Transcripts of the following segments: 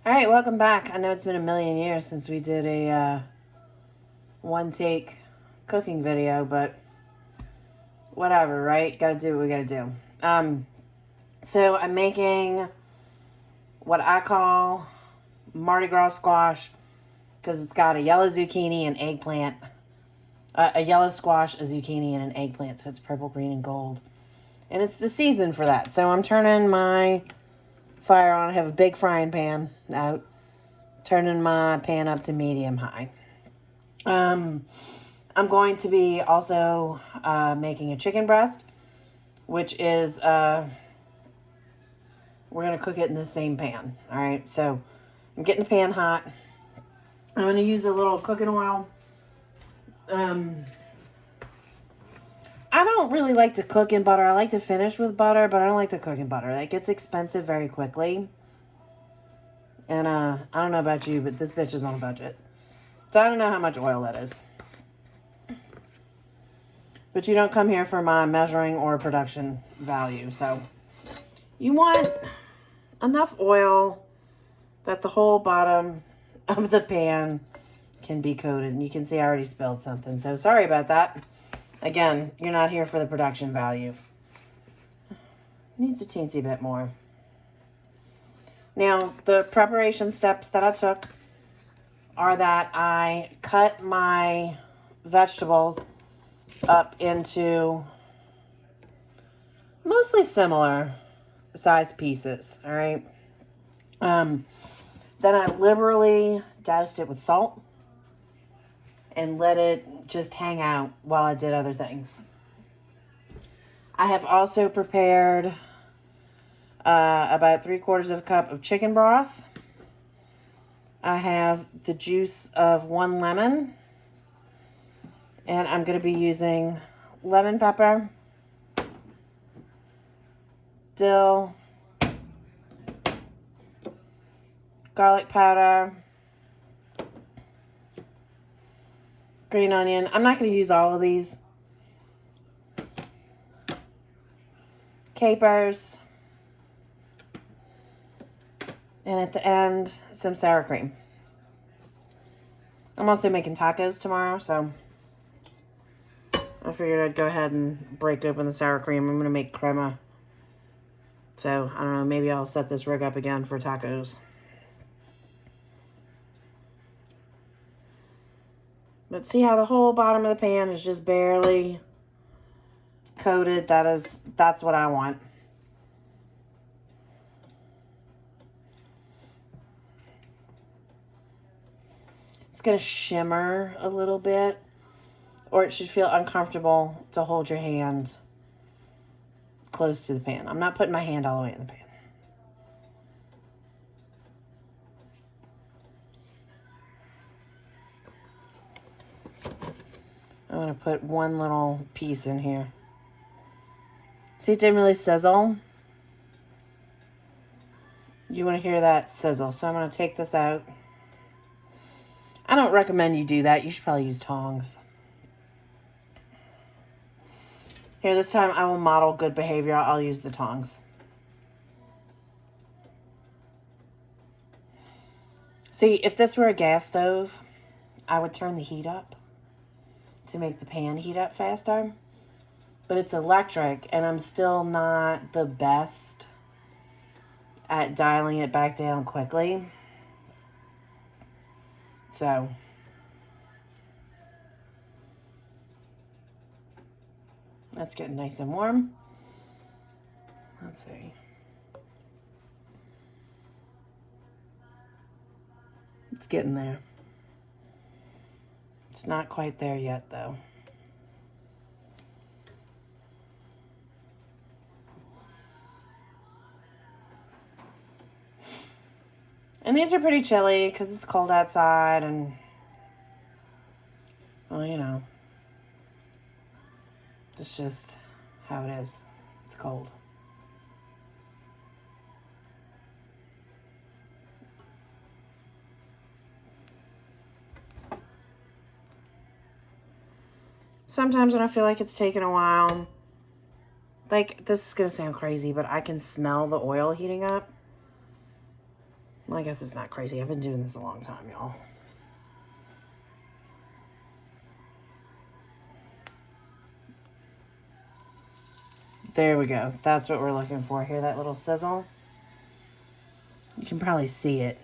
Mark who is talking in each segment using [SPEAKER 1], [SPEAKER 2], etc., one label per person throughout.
[SPEAKER 1] All right, welcome back. I know it's been a million years since we did a one-take cooking video, but whatever, right? Gotta do what we gotta do. So I'm making what I call Mardi Gras squash because it's got a yellow zucchini and eggplant. A yellow squash, a zucchini, and an eggplant, so it's purple, green, and gold. And it's the season for that. So I'm turning my fire on. I have a big frying pan out. Turning my pan up to medium high. I'm going to be also making a chicken breast, which is, we're going to cook it in the same pan. All right, so I'm getting the pan hot. I'm going to use a little cooking oil. I don't really like to cook in butter. I like to finish with butter, but I don't like to cook in butter. That gets expensive very quickly. And I don't know about you, but this bitch is on a budget. So I don't know how much oil that is. But you don't come here for my measuring or production value. So you want enough oil that the whole bottom of the pan can be coated. And you can see I already spilled something. So sorry about that. Again, you're not here for the production value. Needs a teensy bit more. Now, the preparation steps that I took are that I cut my vegetables up into mostly similar size pieces, all right? Then I liberally doused it with salt and let it just hang out while I did other things. I have also prepared about 3/4 of a cup of chicken broth. I have the juice of 1 lemon. And I'm going to be using lemon pepper, dill, garlic powder, green onion. I'm not going to use all of these. Capers. And at the end, some sour cream. I'm also making tacos tomorrow, so I figured I'd go ahead and break open the sour cream. I'm going to make crema. So, I don't know, maybe I'll set this rig up again for tacos. But see how the whole bottom of the pan is just barely coated? That's what I want. It's going to shimmer a little bit, or it should feel uncomfortable to hold your hand close to the pan. I'm not putting my hand all the way in the pan. I'm going to put one little piece in here. See, it didn't really sizzle. You want to hear that sizzle. So I'm going to take this out. I don't recommend you do that. You should probably use tongs. Here, this time I will model good behavior. I'll use the tongs. See, if this were a gas stove, I would turn the heat up to make the pan heat up faster. But it's electric, and I'm still not the best at dialing it back down quickly. So that's getting nice and warm. Let's see. It's getting there. It's not quite there yet, though. And these are pretty chilly because it's cold outside and, well, you know, it's just how it is. It's cold. Sometimes when I feel like it's taking a while, like, this is going to sound crazy, but I can smell the oil heating up. Well, I guess it's not crazy. I've been doing this a long time, y'all. There we go. That's what we're looking for here, that little sizzle. You can probably see it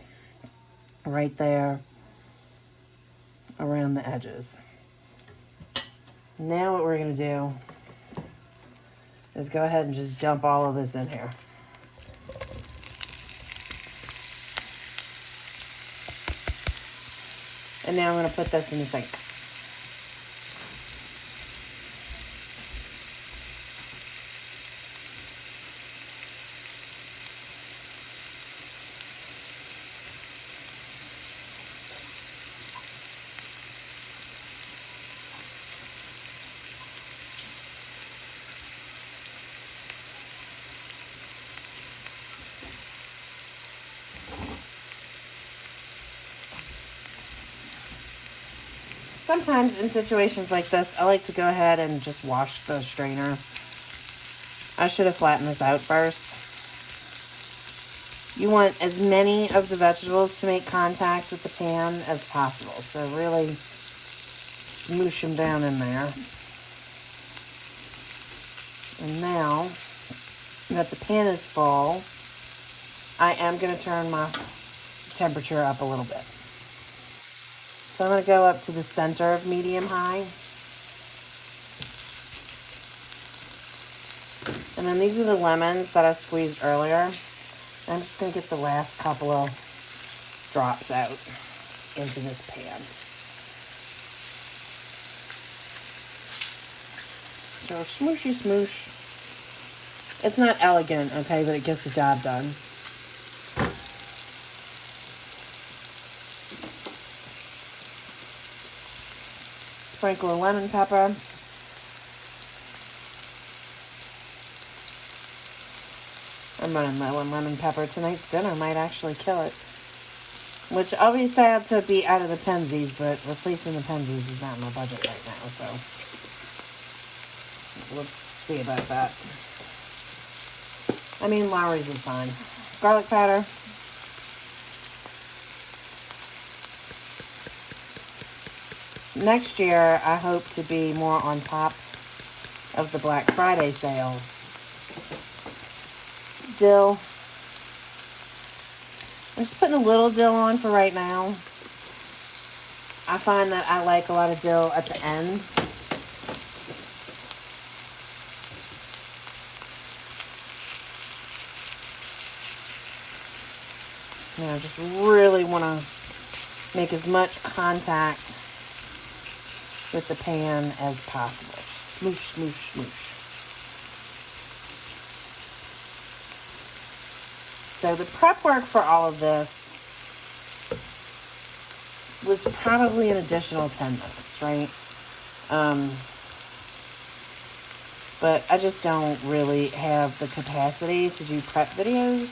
[SPEAKER 1] right there around the edges. Now what we're going to do is go ahead and just dump all of this in here. And now I'm going to put this in the sink. Sometimes in situations like this, I like to go ahead and just wash the strainer. I should have flattened this out first. You want as many of the vegetables to make contact with the pan as possible. So really smoosh them down in there. And now that the pan is full, I am going to turn my temperature up a little bit. So I'm going to go up to the center of medium-high. And then these are the lemons that I squeezed earlier. I'm just going to get the last couple of drops out into this pan. So smooshy smoosh. It's not elegant, okay, but it gets the job done. Sprinkle of lemon pepper. I'm running low on lemon pepper. Tonight's dinner might actually kill it. Which I'll be sad to be out of the Penzies, but replacing the Penzies is not in my budget right now, so let's see about that. I mean, Lowry's is fine. Garlic powder. Next year, I hope to be more on top of the Black Friday sale. Dill. I'm just putting a little dill on for right now. I find that I like a lot of dill at the end. Now, I just really want to make as much contact with the pan as possible. Smoosh, smoosh, smoosh. So the prep work for all of this was probably an additional 10 minutes, right? But I just don't really have the capacity to do prep videos.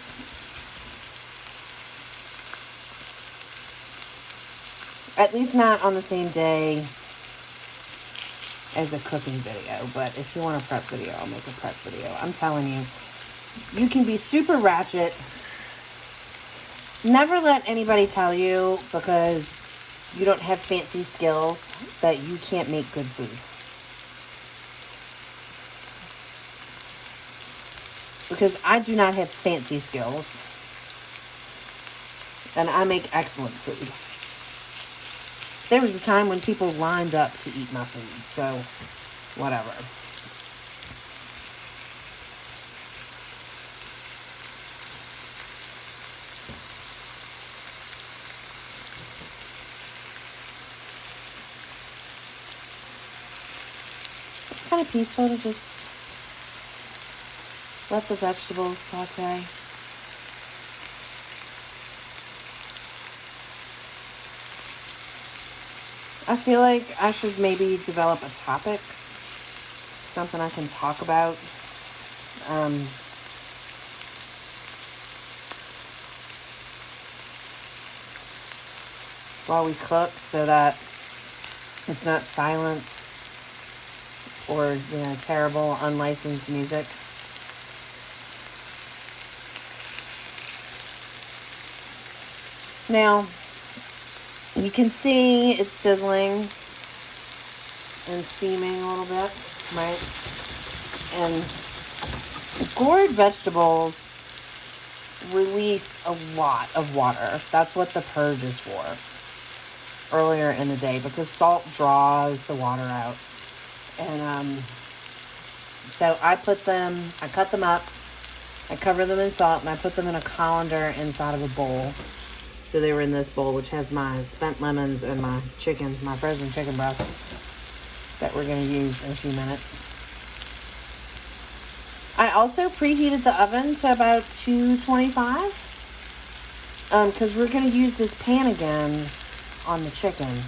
[SPEAKER 1] At least not on the same day as a cooking video. But if you want a prep video, I'll make a prep video. I'm telling you, you can be super ratchet. Never let anybody tell you because you don't have fancy skills that you can't make good food. Because I do not have fancy skills. And I make excellent food. There was a time when people lined up to eat my food, so whatever. It's kind of peaceful to just let the vegetables saute. I feel like I should maybe develop a topic, something I can talk about. While we cook, so that it's not silent or, terrible unlicensed music. Now, you can see it's sizzling and steaming a little bit, right? And gourd vegetables release a lot of water. That's what the purge is for earlier in the day, because salt draws the water out. And so I cut them up, I cover them in salt, and I put them in a colander inside of a bowl. So they were in this bowl, which has my spent lemons and my frozen chicken breast that we're going to use in a few minutes. I also preheated the oven to about 225 because we're going to use this pan again on the chicken.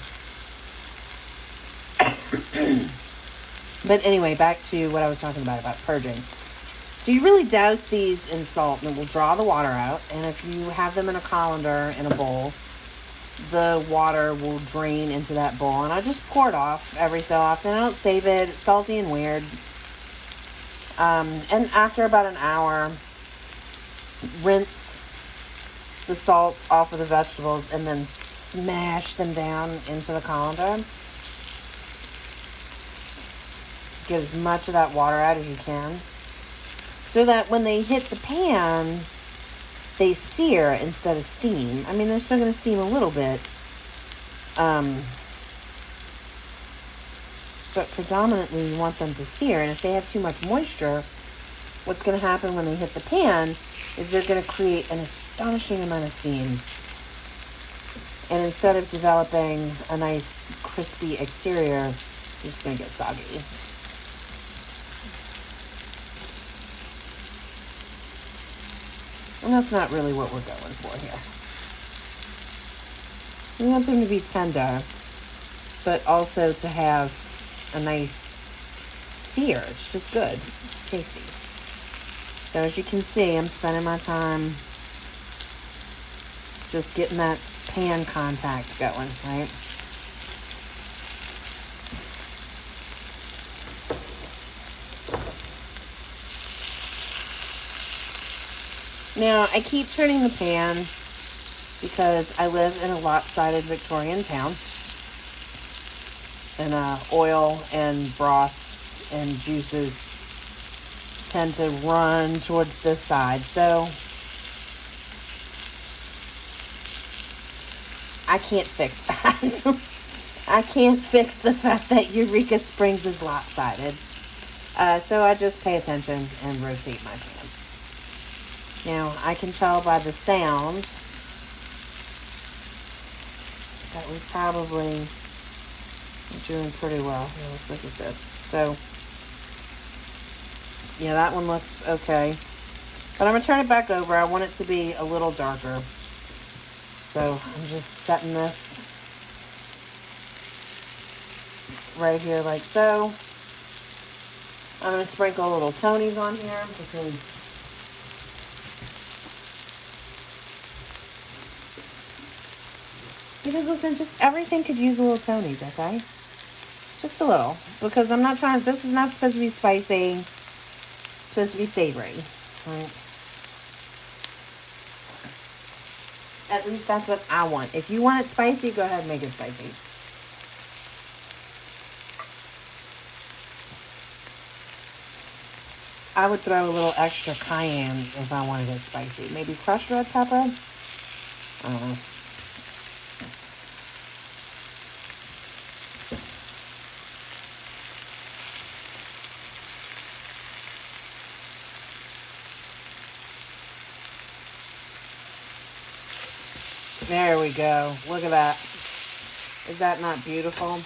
[SPEAKER 1] But anyway, back to what I was talking about purging. So you really douse these in salt and it will draw the water out. And if you have them in a colander in a bowl, the water will drain into that bowl. And I just pour it off every so often. I don't save it. It's salty and weird. And after about an hour, rinse the salt off of the vegetables and then smash them down into the colander. Get as much of that water out as you can, so that when they hit the pan, they sear instead of steam. I mean, they're still going to steam a little bit, but predominantly you want them to sear. And if they have too much moisture, what's going to happen when they hit the pan is they're going to create an astonishing amount of steam. And instead of developing a nice crispy exterior, it's just going to get soggy. And that's not really what we're going for here. We want them to be tender, but also to have a nice sear. It's just good. It's tasty. So as you can see, I'm spending my time just getting that pan contact going, right? Now, I keep turning the pan because I live in a lopsided Victorian town. And oil and broth and juices tend to run towards this side. So I can't fix that. I can't fix the fact that Eureka Springs is lopsided. So I just pay attention and rotate my pan. Now, I can tell by the sound that we probably are doing pretty well. Here, let's look at this. So, yeah, that one looks okay. But I'm going to turn it back over. I want it to be a little darker. So, I'm just setting this right here like so. I'm going to sprinkle little Tonys on here because listen, just everything could use a little Tonys, okay? Just a little. Because I'm not trying, this is not supposed to be spicy. It's supposed to be savory, right? At least that's what I want. If you want it spicy, go ahead and make it spicy. I would throw a little extra cayenne if I wanted it spicy. Maybe crushed red pepper? I don't know. There we go. Look at that. Is that not beautiful?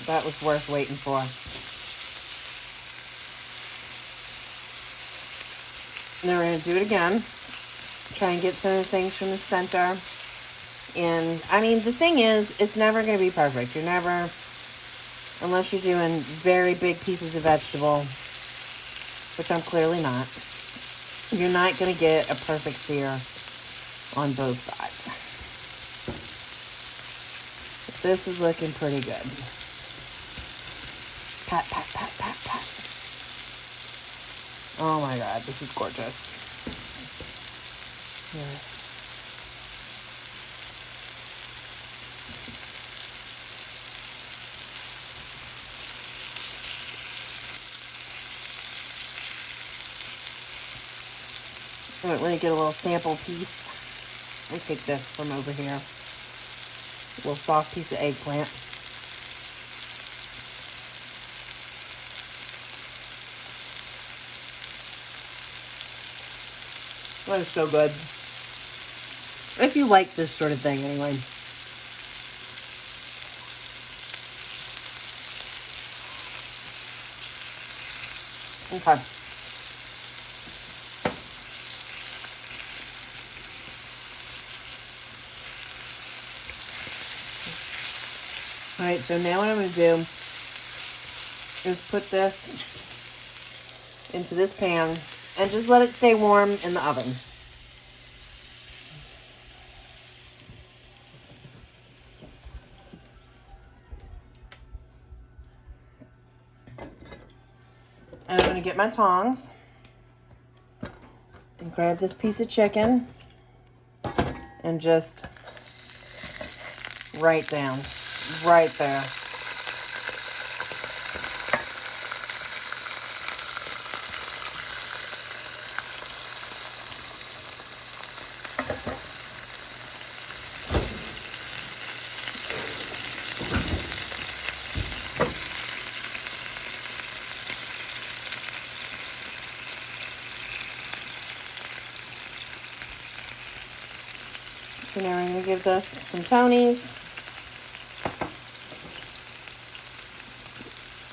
[SPEAKER 1] That was worth waiting for. Now we're going to do it again. Try and get some of the things from the center. And, I mean, the thing is, it's never going to be perfect. You're never, unless you're doing very big pieces of vegetable, which I'm clearly not, you're not going to get a perfect sear on both sides. But this is looking pretty good. Pat, pat, pat, pat, pat. Oh my God, this is gorgeous. Yeah. All right, let me get a little sample piece. Let me take this from over here. A little soft piece of eggplant. That is so good. If you like this sort of thing, anyway. Okay. All right, so now what I'm going to do is put this into this pan and just let it stay warm in the oven. And I'm going to get my tongs and grab this piece of chicken and just right down, right there. So now we're going to give this some Tonys,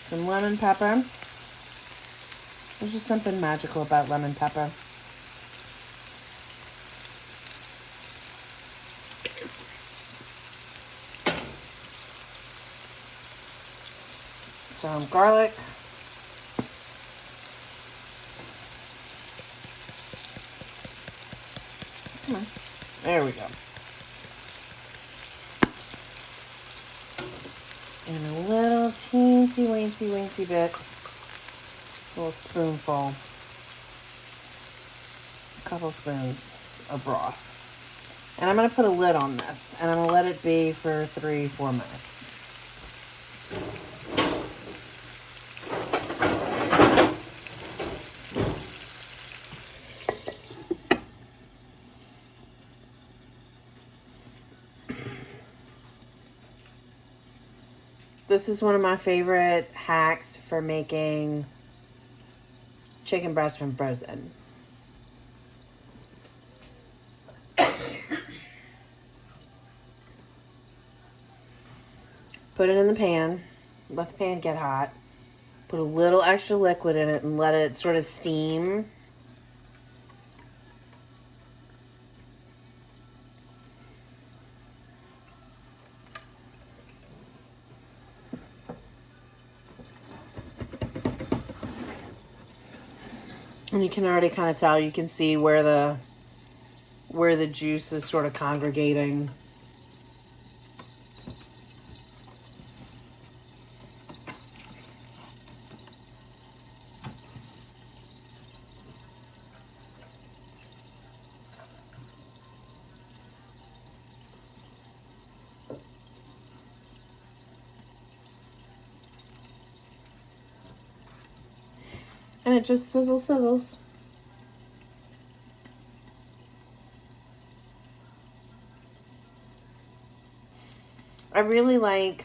[SPEAKER 1] some lemon pepper. There's just something magical about lemon pepper. Some garlic. Come on. There we go. And a little teensy bit, a little spoonful, a couple spoons of broth. And I'm going to put a lid on this, and I'm going to let it be for 3-4 minutes. This is one of my favorite hacks for making chicken breast from frozen. Put it in the pan, let the pan get hot, put a little extra liquid in it and let it sort of steam. And you can already kind of tell, you can see where the juice is sort of congregating. And it just sizzles. I really like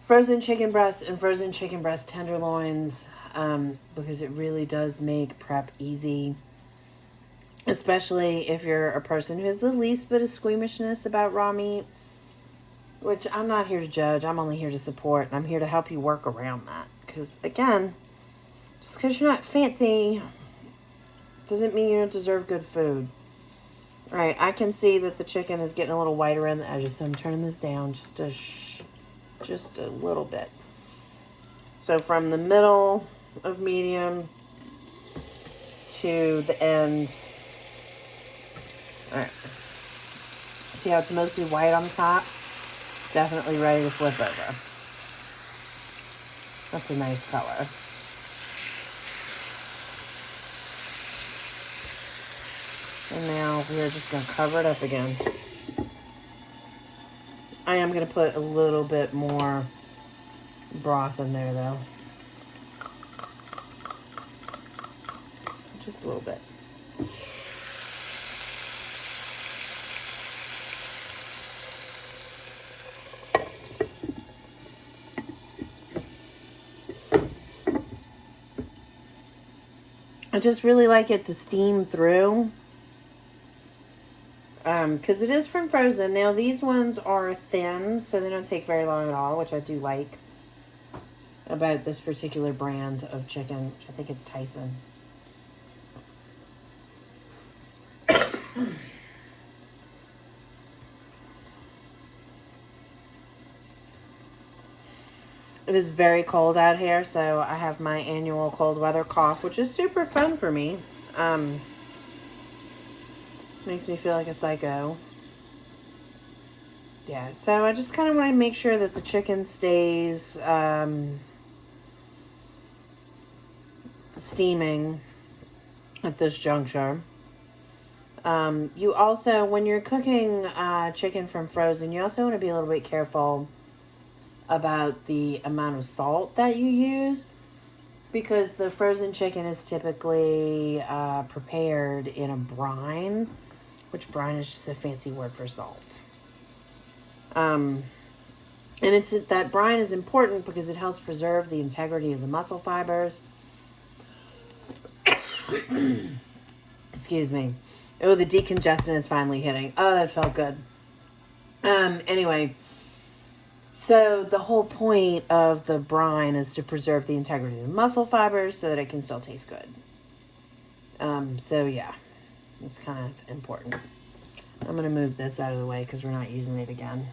[SPEAKER 1] frozen chicken breast and frozen chicken breast tenderloins because it really does make prep easy. Especially if you're a person who has the least bit of squeamishness about raw meat. Which I'm not here to judge. I'm only here to support. And I'm here to help you work around that. Because, again, just because you're not fancy doesn't mean you don't deserve good food. All right, I can see that the chicken is getting a little white around the edges. So I'm turning this down just a little bit. So from the middle of medium to the end. All right. See how it's mostly white on the top? Definitely ready to flip over. That's a nice color. And now we're just going to cover it up again. I am going to put a little bit more broth in there, though. Just a little bit. I just really like it to steam through. Because it is from frozen. Now, these ones are thin, so they don't take very long at all, which I do like about this particular brand of chicken. I think it's Tyson. It is very cold out here, so I have my annual cold weather cough, which is super fun for me. Makes me feel like a psycho. Yeah, so I just kind of want to make sure that the chicken stays steaming at this juncture. You also, when you're cooking chicken from frozen, you also want to be a little bit careful about the amount of salt that you use, because the frozen chicken is typically prepared in a brine, which brine is just a fancy word for salt. And that brine is important because it helps preserve the integrity of the muscle fibers. Excuse me. Oh, the decongestant is finally hitting. Oh, that felt good. Anyway, so the whole point of the brine is to preserve the integrity of the muscle fibers so that it can still taste good. So yeah, it's kind of important. I'm going to move this out of the way because we're not using it again.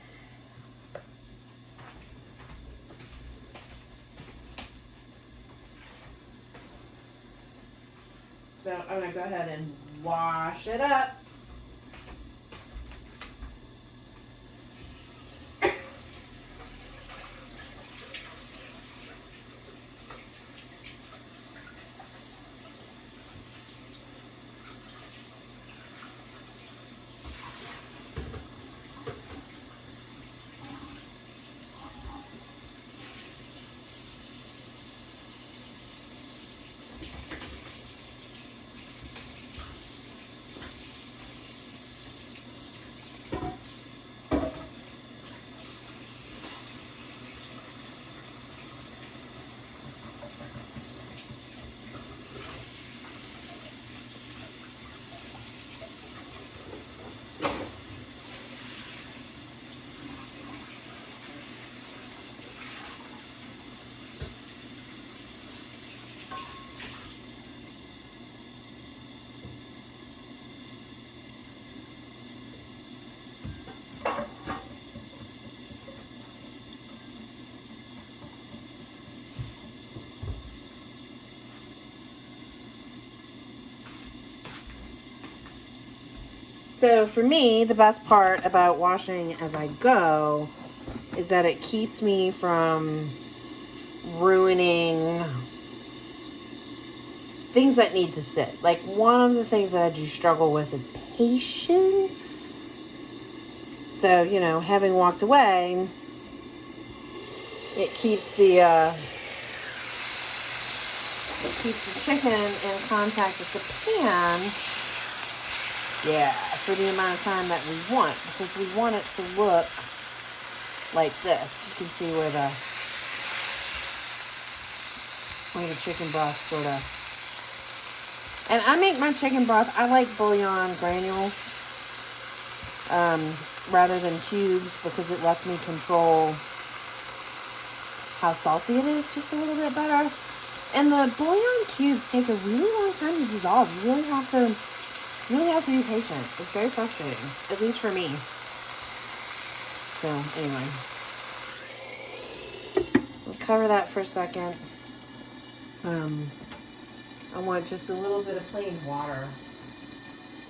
[SPEAKER 1] So I'm going to go ahead and wash it up. So for me, the best part about washing as I go is that it keeps me from ruining things that need to sit. Like, one of the things that I do struggle with is patience. So, having walked away, it keeps the chicken in contact with the pan. Yeah, for the amount of time that we want, because we want it to look like this. You can see where the chicken broth sort of. And I make my chicken broth, I like bouillon granules rather than cubes, because it lets me control how salty it is just a little bit better. And the bouillon cubes take a really long time to dissolve. You really have to be patient. It's very frustrating, at least for me. So anyway, we'll cover that for a second. I want just a little bit of plain water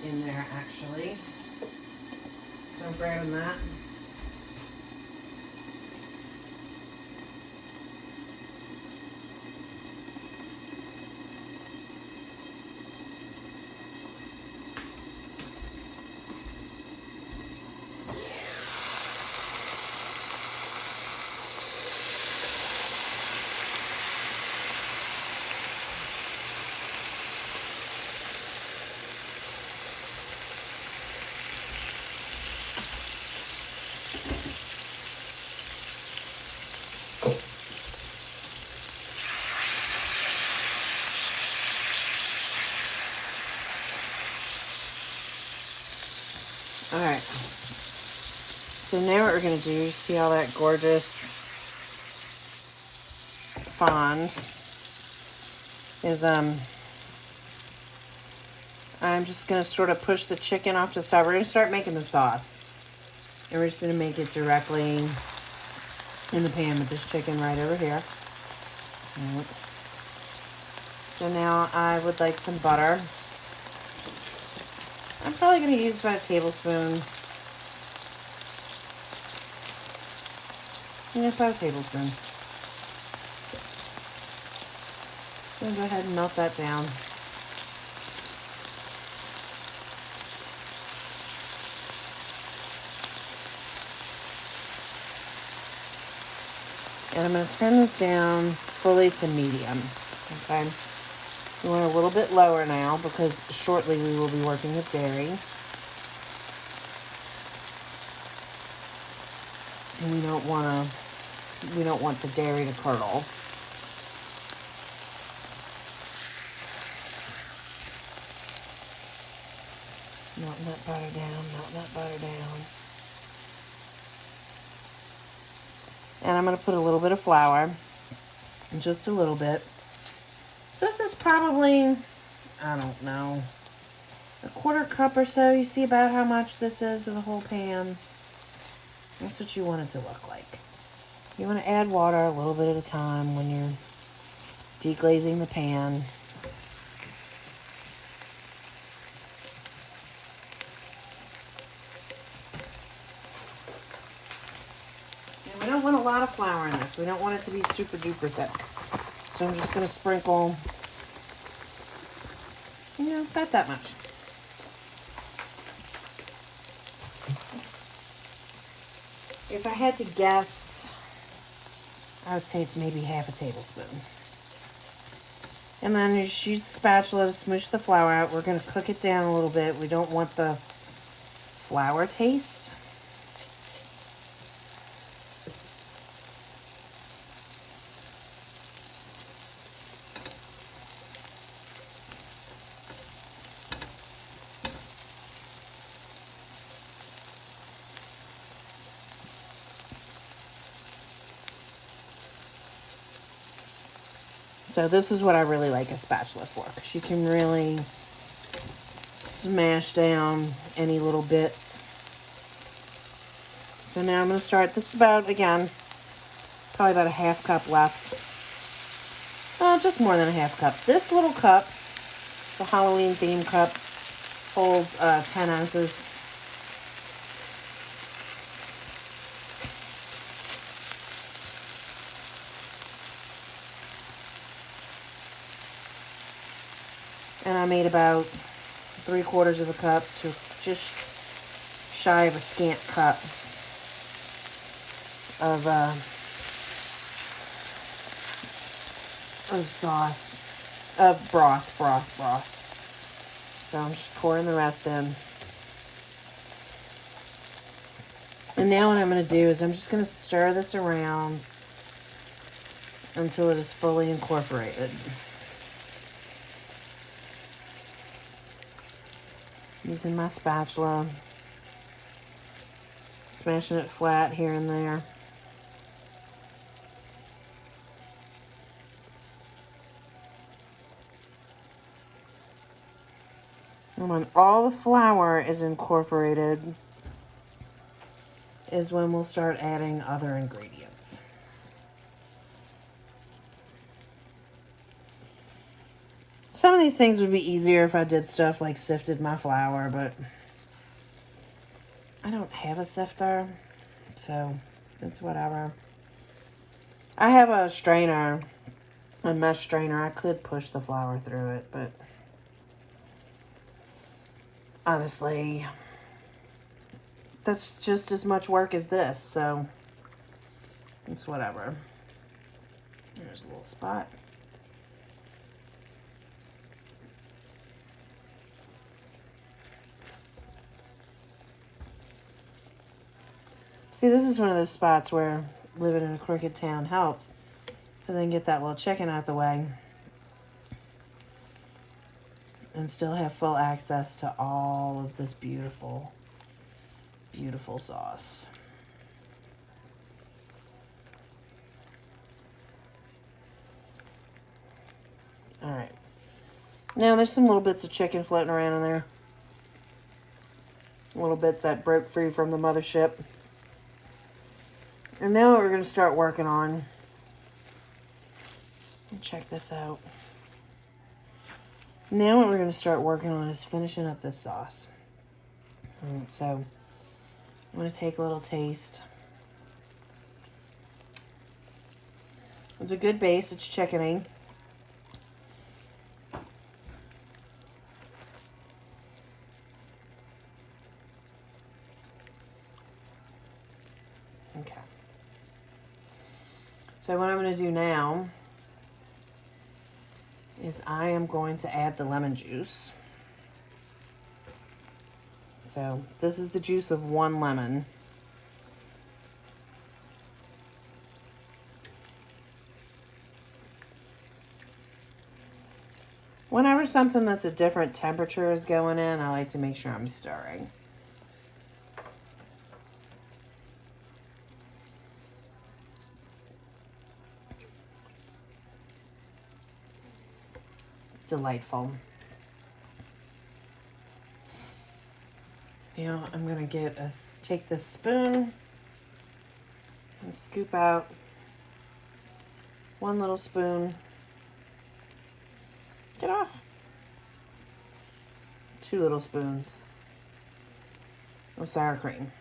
[SPEAKER 1] in there, actually. So I'm grabbing that. So now what we're going to do, you see all that gorgeous fond, is I'm just going to sort of push the chicken off to the side. We're going to start making the sauce. And we're just going to make it directly in the pan with this chicken right over here. Right. So now I would like some butter. I'm probably going to use about a tablespoon. Yeah, about a tablespoon. So I'm going to go ahead and melt that down. And I'm going to turn this down fully to medium. Okay. We want a little bit lower now because shortly we will be working with dairy. And we don't want the dairy to curdle. Melting that butter down, melting that butter down. And I'm going to put a little bit of flour, just a little bit. So this is probably, I don't know, a quarter cup or so. You see about how much this is of the whole pan. That's what you want it to look like. You want to add water a little bit at a time when you're deglazing the pan. And we don't want a lot of flour in this. We don't want it to be super duper thick. So I'm just going to sprinkle, about that much. If I had to guess, I would say it's maybe half a tablespoon. And then you just use the spatula to smoosh the flour out. We're going to cook it down a little bit. We don't want the flour taste. So this is what I really like a spatula for, because you can really smash down any little bits. So now I'm going to start, this is about, again, probably about a half cup left. Just more than a half cup. This little cup, the Halloween theme cup, holds 10 ounces. And I made about 3/4 of a cup to just shy of a scant cup of sauce, of broth. So I'm just pouring the rest in. And now what I'm going to do is I'm just going to stir this around until it is fully incorporated. Using my spatula, smashing it flat here and there. And when all the flour is incorporated is when we'll start adding other ingredients. Some of these things would be easier if I did stuff like sifted my flour, but I don't have a sifter, so it's whatever. I have a strainer, a mesh strainer. I could push the flour through it, but honestly, that's just as much work as this, so it's whatever. There's a little spot. See, this is one of those spots where living in a crooked town helps, because I can get that little chicken out the way and still have full access to all of this beautiful, beautiful sauce. All right. Now there's some little bits of chicken floating around in there. Little bits that broke free from the mothership. And now what we're going to start working on. Check this out. Now what we're going to start working on is finishing up this sauce. All right, so I'm going to take a little taste. It's a good base. It's chickeny. Okay. So what I'm going to do now is I am going to add the lemon juice. So this is the juice of 1 lemon. Whenever something that's a different temperature is going in, I like to make sure I'm stirring. Delightful. Now I'm gonna take this spoon and scoop out 1 little spoon. Get off. 2 little spoons of sour cream.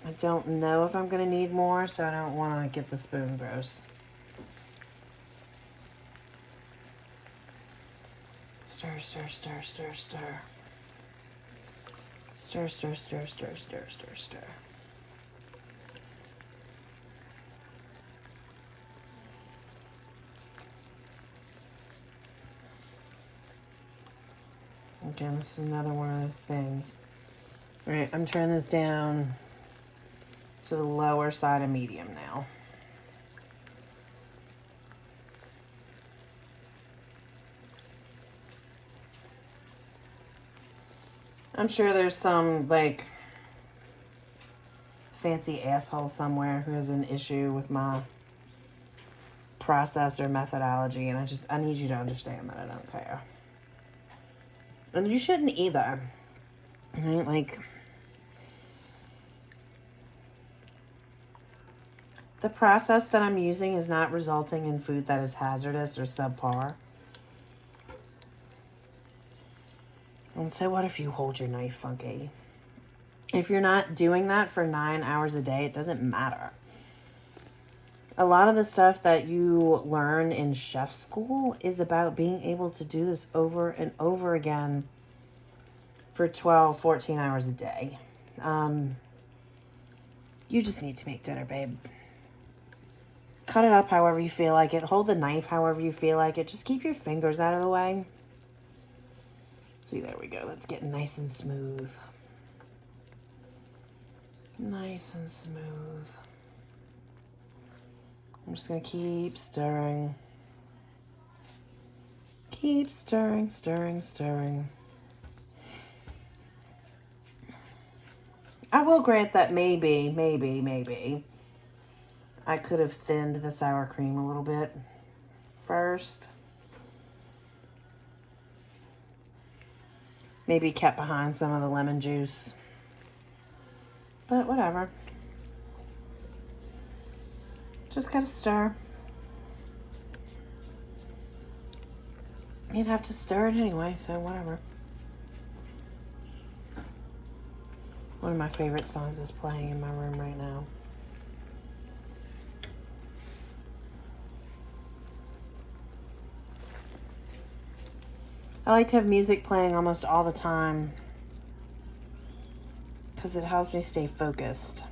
[SPEAKER 1] I don't know if I'm gonna need more, so I don't want to get the spoon gross. Stir, stir, stir, stir, stir. Stir, stir, stir, stir, stir, stir, stir. Again, this is another one of those things. All right, I'm turning this down to the lower side of medium now. I'm sure there's some, like, fancy asshole somewhere who has an issue with my process or methodology, and I need you to understand that I don't care. And you shouldn't either. Right? Like, the process that I'm using is not resulting in food that is hazardous or subpar. And so what if you hold your knife funky? If you're not doing that for 9 hours a day, it doesn't matter. A lot of the stuff that you learn in chef school is about being able to do this over and over again for 12, 14 hours a day. You just need to make dinner, babe. Cut it up however you feel like it. Hold the knife however you feel like it. Just keep your fingers out of the way. See, there we go. That's getting nice and smooth. Nice and smooth. I'm just going to keep stirring. Keep stirring, stirring, stirring. I will grant that maybe, I could have thinned the sour cream a little bit first. Maybe kept behind some of the lemon juice. But whatever. Just gotta stir. You'd have to stir it anyway, so whatever. One of my favorite songs is playing in my room right now. I like to have music playing almost all the time because it helps me stay focused.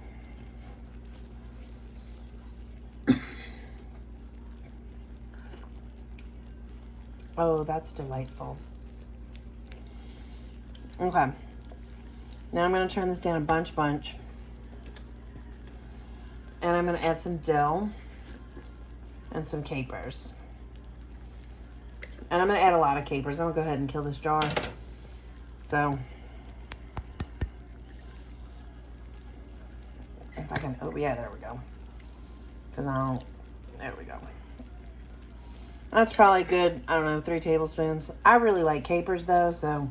[SPEAKER 1] Oh, that's delightful. Okay. Now I'm going to turn this down a bunch. And I'm going to add some dill and some capers. And I'm going to add a lot of capers. I'm going to go ahead and kill this jar. So, if I can, oh yeah, there we go. Because I don't, there we go. That's probably good, I don't know, 3 tablespoons. I really like capers though, so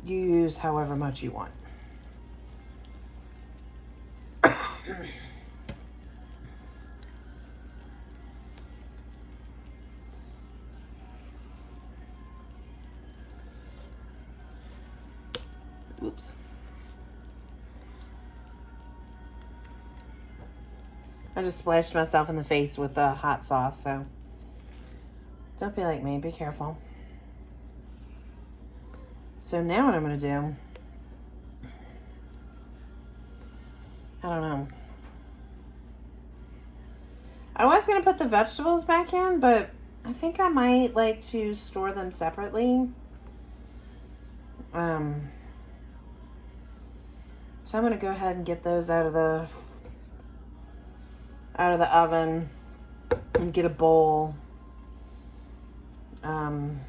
[SPEAKER 1] you use however much you want. Oops. I just splashed myself in the face with the hot sauce, so don't be like me. Be careful. So now what I'm going to do, I don't know. I was going to put the vegetables back in, but I think I might like to store them separately. So I'm going to go ahead and get those out of the oven and get a bowl. And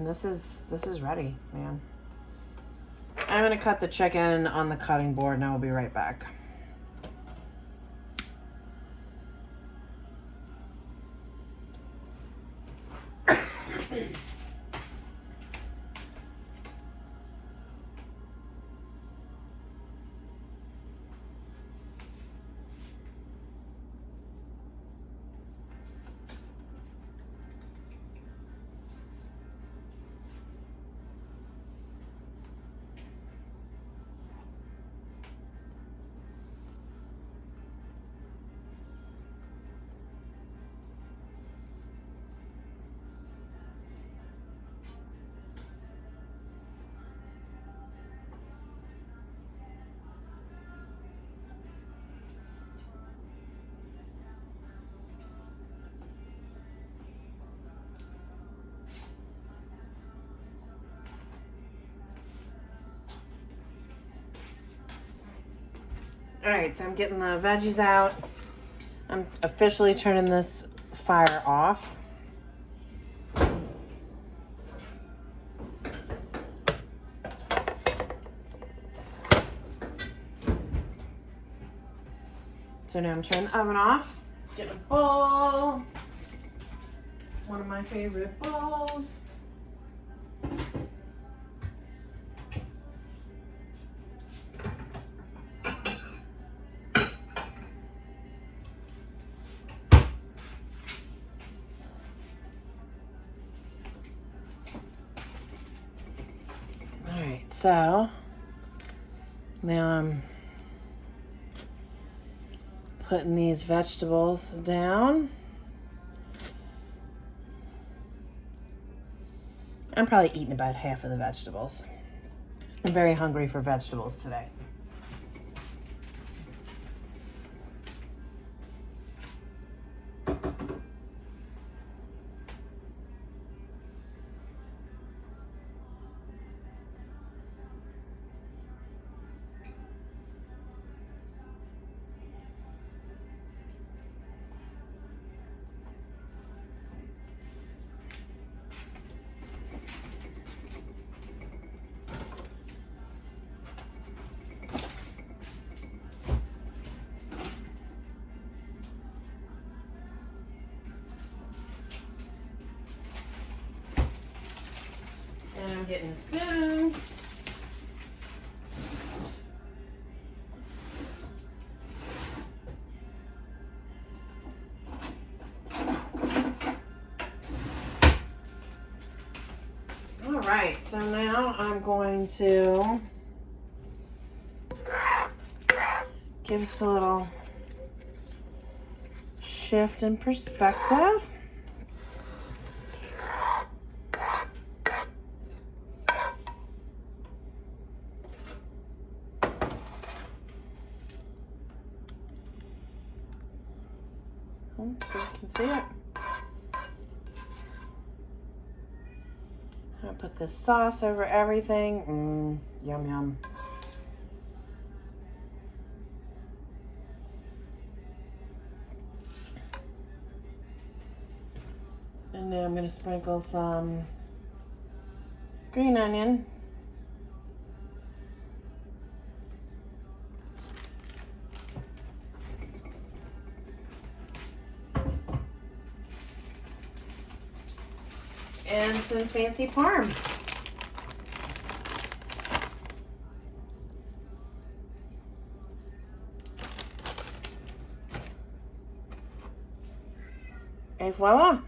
[SPEAKER 1] this is ready, man. I'm going to cut the chicken on the cutting board and I will be right back. All right, so I'm getting the veggies out. I'm officially turning this fire off. So now I'm turning the oven off. Get a bowl. One of my favorite bowls. Alright, so now I'm putting these vegetables down. I'm probably eating about half of the vegetables. I'm very hungry for vegetables today. And I'm getting a spoon. All right, so now I'm going to give us a little shift in perspective. So you can see it. I'm gonna put this sauce over everything. Yum, yum. And now I'm gonna sprinkle some green onion. and some fancy parm. And voila.